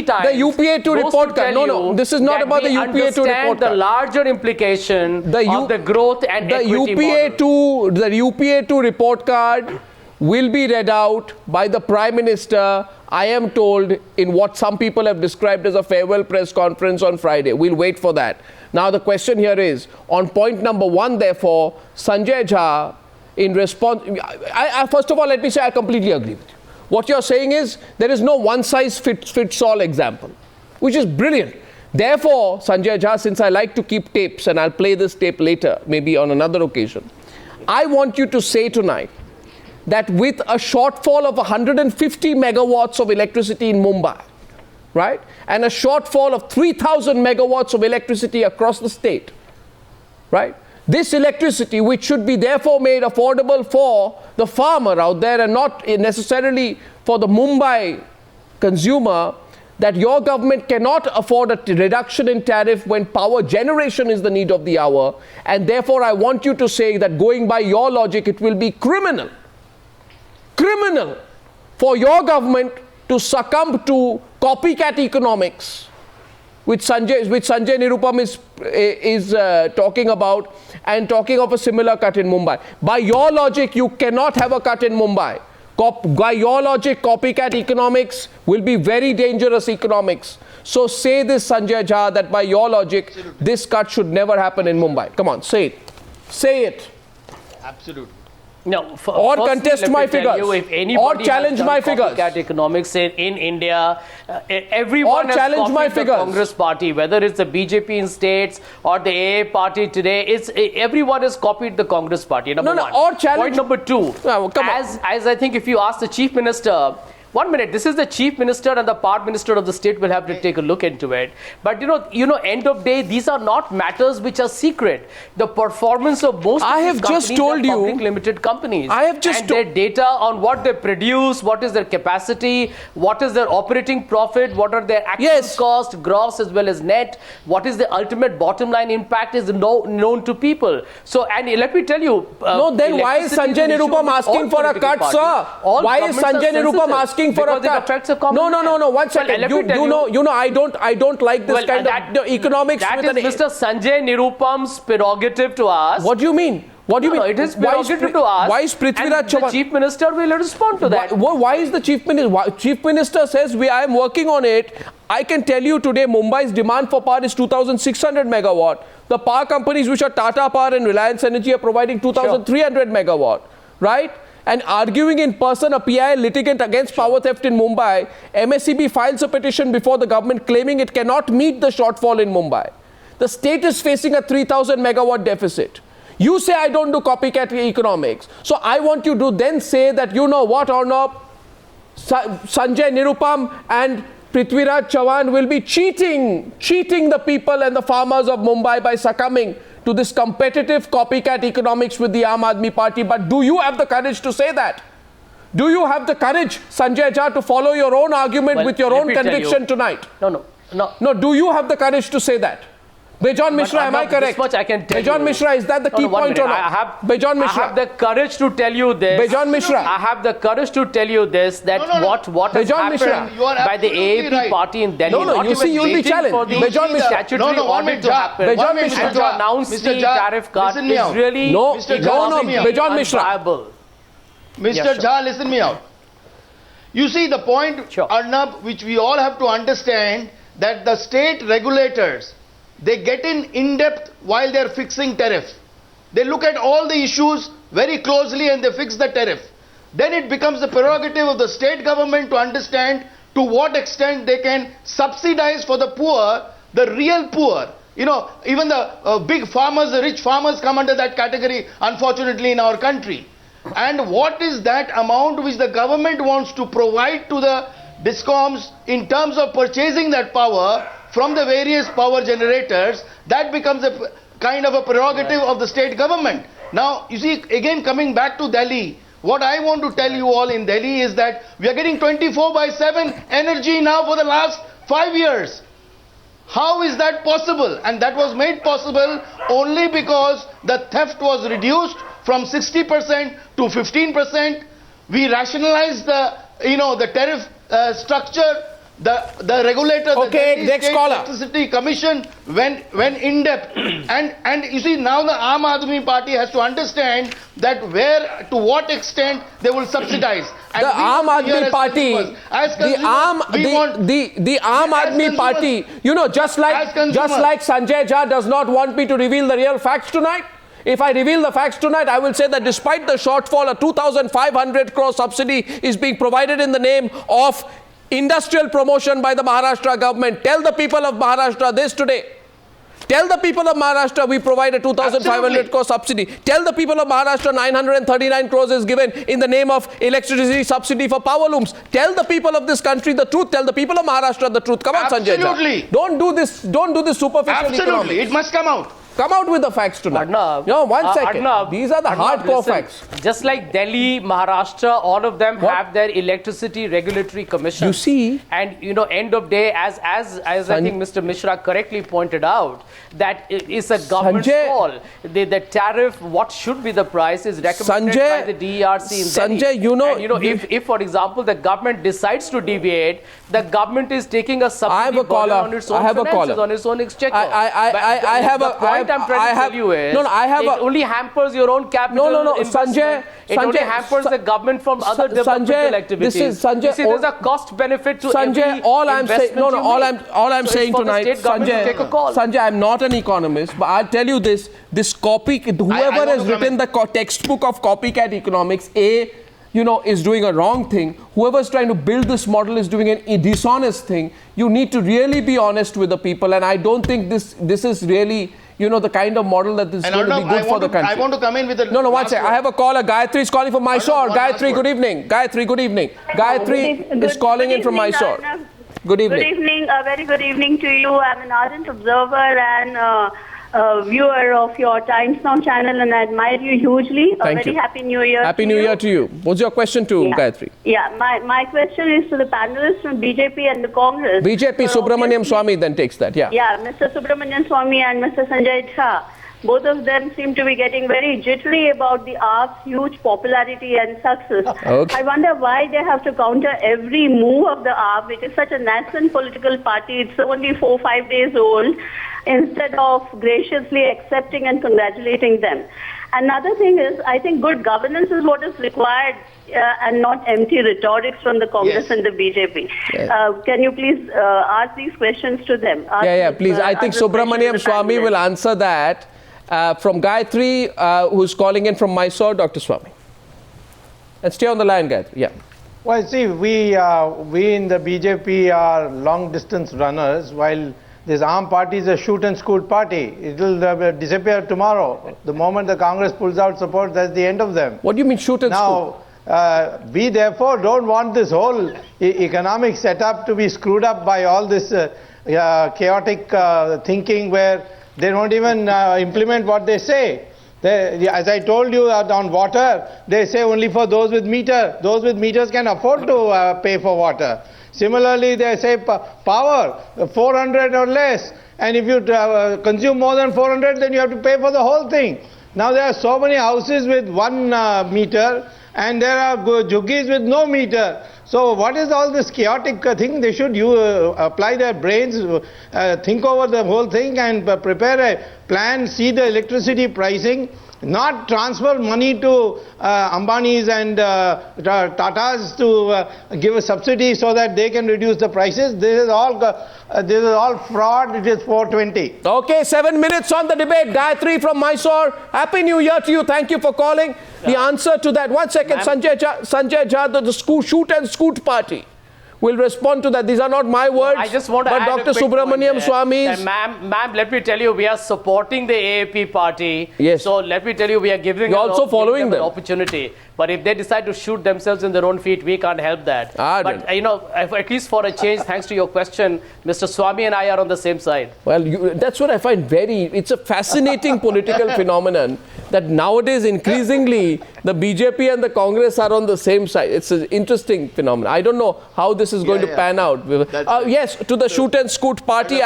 times. The UPA2 report card. No, this is not about the UPA2 report card. The larger implication of the growth and equity model. The UPA2 report card will be read out by the Prime Minister, I am told, in what some people have described as a farewell press conference on Friday. We'll wait for that. Now the question here is, on point number 1, therefore, Sanjay Jha, in response, first of all, let me say I completely agree with you. What you're saying is there is no one-size-fits-all example, which is brilliant. Therefore, Sanjay Jha, since I like to keep tapes, and I'll play this tape later, maybe on another occasion, I want you to say tonight that with a shortfall of 150 megawatts of electricity in Mumbai, right, and a shortfall of 3,000 megawatts of electricity across the state, right, this electricity, which should be therefore made affordable for the farmer out there and not necessarily for the Mumbai consumer, that your government cannot afford a reduction in tariff when power generation is the need of the hour. And therefore, I want you to say that going by your logic, it will be criminal for your government to succumb to copycat economics, which Sanjay Nirupam is talking about, and talking of a similar cut in Mumbai. By your logic, you cannot have a cut in Mumbai. By your logic, copycat economics will be very dangerous economics. So say this, Sanjay Jha, that by your logic, absolutely, this cut should never happen in Mumbai. Come on, say it. Say it. Absolutely. No, or contest my figures, or challenge my figures. Economics in India, everyone has copied the Congress party, whether it's the BJP in states or the AA party today. Everyone has copied the Congress party. Number one. Or challenge. Point number 2. As I think, if you ask the Chief Minister. 1 minute, this is the Chief Minister and the Part Minister of the state will have to take a look into it. But end of day, these are not matters which are secret. The performance of most of these companies are public limited companies. And their data on what they produce, what is their capacity, what is their operating profit, what are their actual cost, gross as well as net, what is the ultimate bottom line impact is known to people. So, and let me tell you... then why is Sanjay Nirupam asking for a cut, sir? Why is Sanjay Nirupam asking for a cut? No. 1 second. I don't like this kind of economics. That is Mr. Sanjay Nirupam's prerogative to ask. What do you mean? What do you mean? It is prerogative to ask. Why is Prithviraj Chauhan? The Chief Minister will respond to that. Why is the Chief Minister? Chief Minister says I am working on it. I can tell you today Mumbai's demand for power is 2,600 megawatt. The power companies which are Tata Power and Reliance Energy are providing 2,300 megawatt. Right? And arguing in person, a PI litigant against power theft in Mumbai, MSEB files a petition before the government claiming it cannot meet the shortfall in Mumbai. The state is facing a 3,000 megawatt deficit. You say I don't do copycat economics. So I want you to then say that, you know what, Arnab, Sanjay Nirupam and Prithviraj Chauhan will be cheating the people and the farmers of Mumbai by succumbing to this competitive copycat economics with the Aam Aadmi party. But do you have the courage to say that? Do you have the courage, Sanjay Jha, to follow your own argument with your own conviction tonight? No. Do you have the courage to say that? Bejon Misra, am I correct? Much I can tell Bejon Misra, is that the key point or not? Bejon Misra. I have the courage to tell you this. Bejon Misra. I have the courage to tell you this, that what has happened by the AAP party in Delhi. You see, you'll be challenged. Bejon Misra. Statutory audit to happen. Bejon Misra. And to announce the tariff cut is really Bejon Misra. Mr. Jha, listen me out. You see the point, Arnab, which we all have to understand, that the state regulators, they get in depth while they are fixing tariff. They look at all the issues very closely and they fix the tariff. Then it becomes the prerogative of the state government to understand to what extent they can subsidize for the poor, the real poor. Even the big farmers, the rich farmers come under that category, unfortunately, in our country. And what is that amount which the government wants to provide to the DISCOMs in terms of purchasing that power from the various power generators? That becomes a kind of a prerogative of the state government. Now, you see, again coming back to Delhi, what I want to tell you all in Delhi is that we are getting 24/7 energy now for the last 5 years. How is that possible? And that was made possible only because the theft was reduced from 60% to 15%. We rationalized the tariff structure. the regulator, Okay, the Delhi next State caller. Electricity Commission went in depth, and you see now the Aam Aadmi Party has to understand that to what extent they will subsidize. And The Aam Aadmi Party, the Aam Aadmi Party, you know, just like Sanjay Jha does not want me to reveal the real facts tonight. If I reveal the facts tonight, I will say that despite the shortfall, a 2,500 crore subsidy is being provided in the name of industrial promotion by the Maharashtra government. Tell the people of Maharashtra this today. Tell the people of Maharashtra we provide a 2,500 crore subsidy. Tell the people of Maharashtra 939 crores is given in the name of electricity subsidy for power looms. Tell the people of this country the truth. Tell the people of Maharashtra the truth. Come on, Sanjay Jha. Absolutely. Don't do this superficial Absolutely. economics. It must come out. Come out with the facts tonight. Arnab, no, one second. Arnab, these are the hardcore facts. Just like Delhi, Maharashtra, all of them have their electricity regulatory commission. You see, and you know, end of day, as I think Mr. Misra correctly pointed out, that it's a government call. The tariff, what should be the price, is recommended by the DERC in Delhi. you know, and, you know, if for example the government decides to deviate, the government is taking a subsidy burden on its own finances, on its own exchequer. I have a point I'm trying to tell you is, it only hampers your own capital investment. It only hampers the government from other developmental activities. You see, there's a cost benefit to every all I'm saying, all I'm saying tonight, Sanjay, I'm not an economist, but I'll tell you this: whoever has written the textbook of copycat economics, is doing a wrong thing. Whoever's trying to build this model is doing a dishonest thing. You need to really be honest with the people, and I don't think this is really, the kind of model that is going to be good for the country. I want to come in with a... No, one second. I have a caller. Gayatri is calling from Mysore. Gayatri, good evening. Gayatri, good evening. Gayatri is calling in from Mysore. Good evening. Good evening. A very good evening to you. I'm an ardent observer and viewer of your Times Now channel, and I admire you hugely. Thank you. Happy New Year. Happy New Year to you. What's your question to Gayatri? Yeah, my question is to the panelists from BJP and the Congress. BJP, Subramanian Swamy then takes that, Yeah, Mr. Subramanian Swamy and Mr. Sanjay Jha. Both of them seem to be getting very jittery about the AAP's huge popularity and success. Okay. I wonder why they have to counter every move of the AAP, which is such a nascent political party. It's only 4 or 5 days old, instead of graciously accepting and congratulating them. Another thing is, I think good governance is what is required and not empty rhetorics from the Congress and the BJP. Yes. Can you please ask these questions to them? Please. I think Subramanian Swamy will answer that. From Gayatri, who's calling in from Mysore, Dr. Swamy. And stay on the line, Gayatri. Yeah. Well, see, we in the BJP are long-distance runners, while this Aam party is a shoot-and-scoot party. It will disappear tomorrow. The moment the Congress pulls out support, that's the end of them. What do you mean shoot-and-scoot? Now, we therefore don't want this whole economic setup to be screwed up by all this chaotic thinking where they don't even implement what they say. As I told you on water, they say only for those with meter. Those with meters can afford to pay for water. Similarly, they say power, 400 or less. And if you consume more than 400, then you have to pay for the whole thing. Now there are so many houses with 1 meter, and there are juggies with no meter. So what is all this chaotic thing? They should apply their brains, think over the whole thing and prepare a plan, see the electricity pricing, not transfer money to Ambanis and Tatas to give a subsidy so that they can reduce the prices. This is all fraud. It is 420. Okay, 7 minutes on the debate. Gayatri from Mysore. Happy New Year to you. Thank you for calling. The answer to that. 1 second. Sanjay Jha, the shoot and scoot party will respond to that. These are not my words. I just want to add Dr. Subramanian Swamy's. Ma'am, let me tell you, we are supporting the AAP party. Yes. So let me tell you, we are giving them an opportunity. But if they decide to shoot themselves in their own feet, we can't help that. But at least for a change, thanks to your question, Mr. Swamy and I are on the same side. Well, that's what I find it's a fascinating political phenomenon that nowadays increasingly the BJP and the Congress are on the same side. It's an interesting phenomenon. I don't know how this is going to pan out. Yes, to the shoot and scoot party,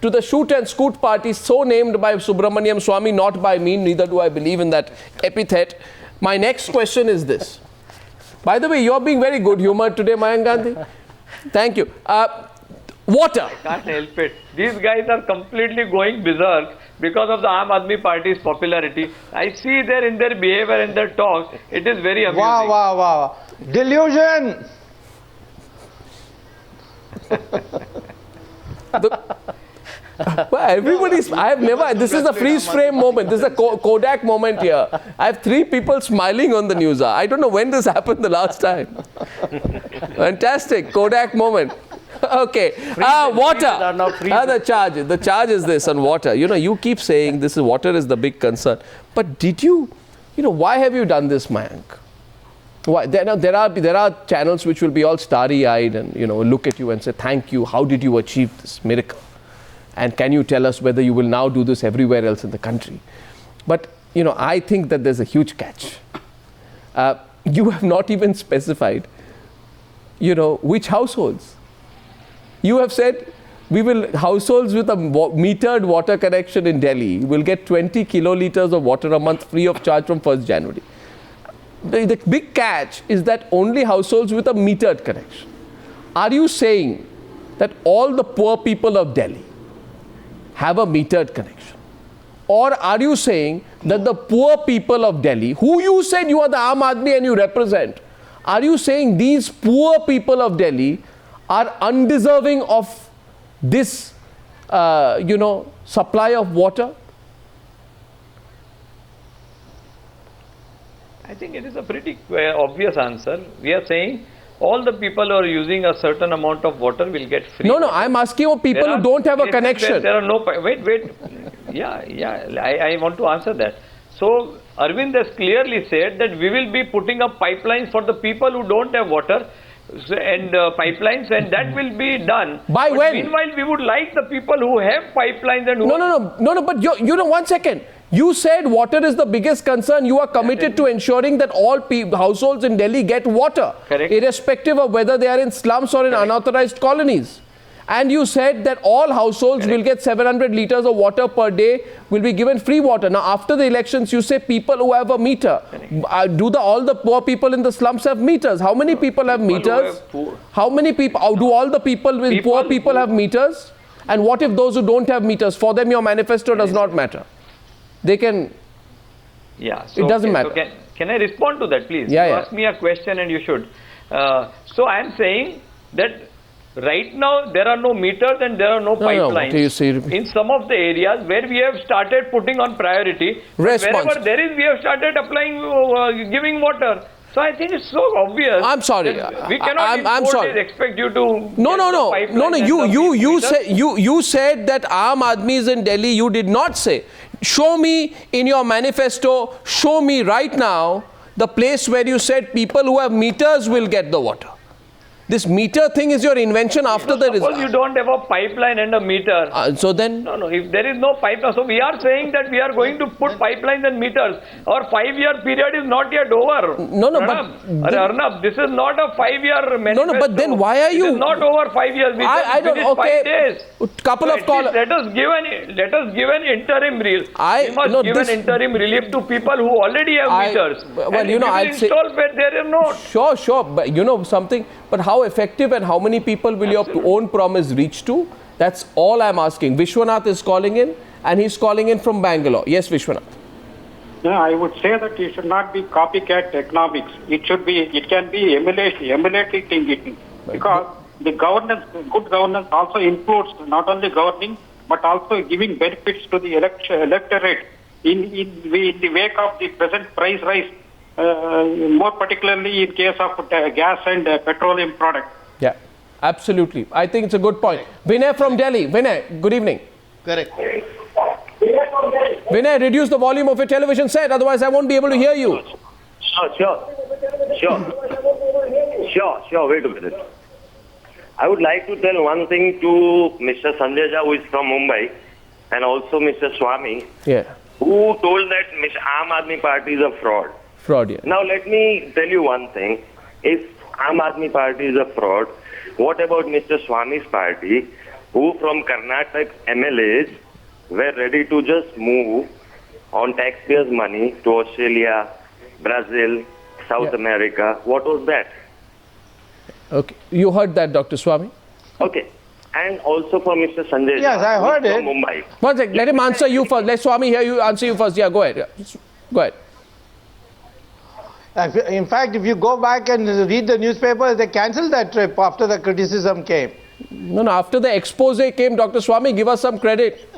to the shoot and scoot party, so named by Subramanian Swamy, not by me, neither do I believe in that epithet. My next question is this. By the way, you're being very good-humoured today, Mayank Gandhi. Thank you. Water. Can't help it. These guys are completely going berserk because of the Aam Aadmi Party's popularity. I see there in their behavior and their talk, it is very amusing. Wow, wow, wow. Delusion! Well, everybody's, I have never, this is a freeze frame moment. This is a Kodak moment here. I have 3 people smiling on the news. I don't know when this happened the last time. Fantastic. Kodak moment. Okay. Water. The charge is this on water. You know, you keep saying this is water is the big concern. But did you, why have you done this, Mayank? Why? There are channels which will be all starry-eyed and, look at you and say, thank you. How did you achieve this miracle? And can you tell us whether you will now do this everywhere else in the country? But, I think that there's a huge catch. You have not even specified, which households. You have said, households with a metered water connection in Delhi will get 20 kiloliters of water a month free of charge from 1st January. The big catch is that only households with a metered connection. Are you saying that all the poor people of Delhi have a metered connection? Or are you saying that the poor people of Delhi, who you said you are the Aam Aadmi and you represent, are you saying these poor people of Delhi are undeserving of this, supply of water? I think it is a pretty obvious answer. We are saying all the people who are using a certain amount of water will get free. No, I'm asking of people who don't have a connection. There are no... Wait. Yeah, I want to answer that. So, Arvind has clearly said that we will be putting up pipelines for the people who don't have water and pipelines, and that will be done. By when? Meanwhile, we would like the people who have pipelines and who... No, but 1 second. You said water is the biggest concern. You are committed to ensuring that all households in Delhi get water, correct, irrespective of whether they are in slums or in unauthorized colonies. And you said that all households will get 700 liters of water per day, will be given free water. Now, after the elections, you say people who have a meter. All the poor people in the slums have meters? How many people have meters? How many people? Do all the poor people have meters? And what if those who don't have meters? For them, your manifesto does not matter. They can... Yeah. So, it doesn't matter. So can I respond to that, please? Yeah, you asked me a question and you should. So I am saying that right now there are no meters and there are no pipelines in some of the areas where we have started putting on priority. Wherever there is, we have started applying, giving water. So I think it's so obvious. I'm sorry. We cannot I'm sorry. expect you to... No. You said that Aam Aadmi is in Delhi. You did not say. Show me in your manifesto, show me right now the place where you said people who have meters will get the water. This meter thing is your invention after the result. Suppose you don't have a pipeline and a meter. So then? No, if there is no pipeline. So we are saying that we are going to put pipelines and meters. Our 5-year period is not yet over. No, Arnab, this is not a 5-year manifesto. No, but then why are you... It is not over 5 years. We I don't know. 5 days. Couple of callers. Let us give an interim relief. We must give an interim relief to people who already have meters. Well, I'll install where there are not. Sure. But something... But how effective and how many people will your own promise reach to? That's all I'm asking. Vishwanath is calling in, and he's calling in from Bangalore. Yes, Vishwanath. Yeah, I would say that it should not be copycat economics. It can be emulating thinking. Because the good governance also includes not only governing, but also giving benefits to the electorate in the wake of the present price rise. More particularly in case of gas and petroleum products. Yeah, absolutely. I think it's a good point. Vinay from Delhi. Vinay, good evening. Correct. Vinay, reduce the volume of your television set, otherwise I won't be able to hear you. Sure. Wait a minute. I would like to tell one thing to Mr. Sanjay Jha, who is from Mumbai, and also Mr. Swamy, who told that Aam Aadmi Party is a fraud. Yeah. Now let me tell you one thing. If Aam Aadmi Party is a fraud, what about Mr. Swamy's party, who from Karnataka MLAs were ready to just move on taxpayers' money to Australia, Brazil, South America? What was that? Okay, you heard that, Dr. Swamy? Okay. And also for Mr. Sanjay Jha. Yes, I heard it. From Mumbai. One second, let him answer you first. Let Swamy hear you, answer you first. Yeah, go ahead. Yeah. Go ahead. In fact, if you go back and read the newspapers, they cancelled that trip after the criticism came. No, after the expose came, Dr. Swamy, give us some credit.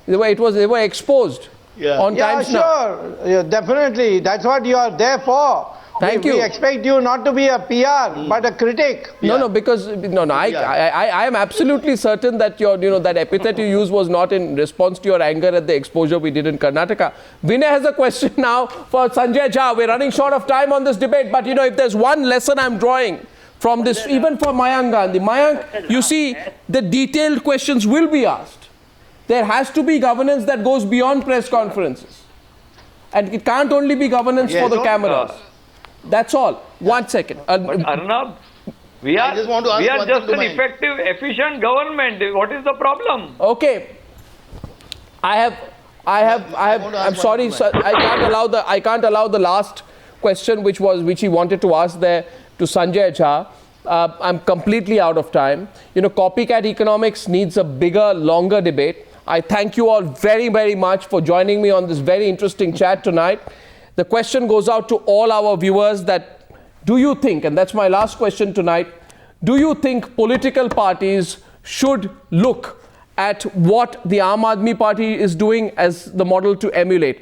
They were exposed on Times Now. Sure. Yeah, definitely. That's what you are there for. Thank you. We expect you not to be a PR, but a critic. No, because I am absolutely certain that that epithet you used was not in response to your anger at the exposure we did in Karnataka. Vinay has a question now for Sanjay Jha. We're running short of time on this debate, but if there's one lesson I'm drawing from this, even for Mayank Gandhi, Mayank, you see, the detailed questions will be asked. There has to be governance that goes beyond press conferences, and it can't only be governance for the cameras. That's all. 1 second. But Arnab, we are just an effective, efficient government. What is the problem? Okay. I'm sorry, sir. I can't allow the last question, which he wanted to ask there to Sanjay Jha. I'm completely out of time. Copycat economics needs a bigger, longer debate. I thank you all very, very much for joining me on this very interesting chat tonight. The question goes out to all our viewers that, do you think, and that's my last question tonight, do you think political parties should look at what the Aam Aadmi Party is doing as the model to emulate?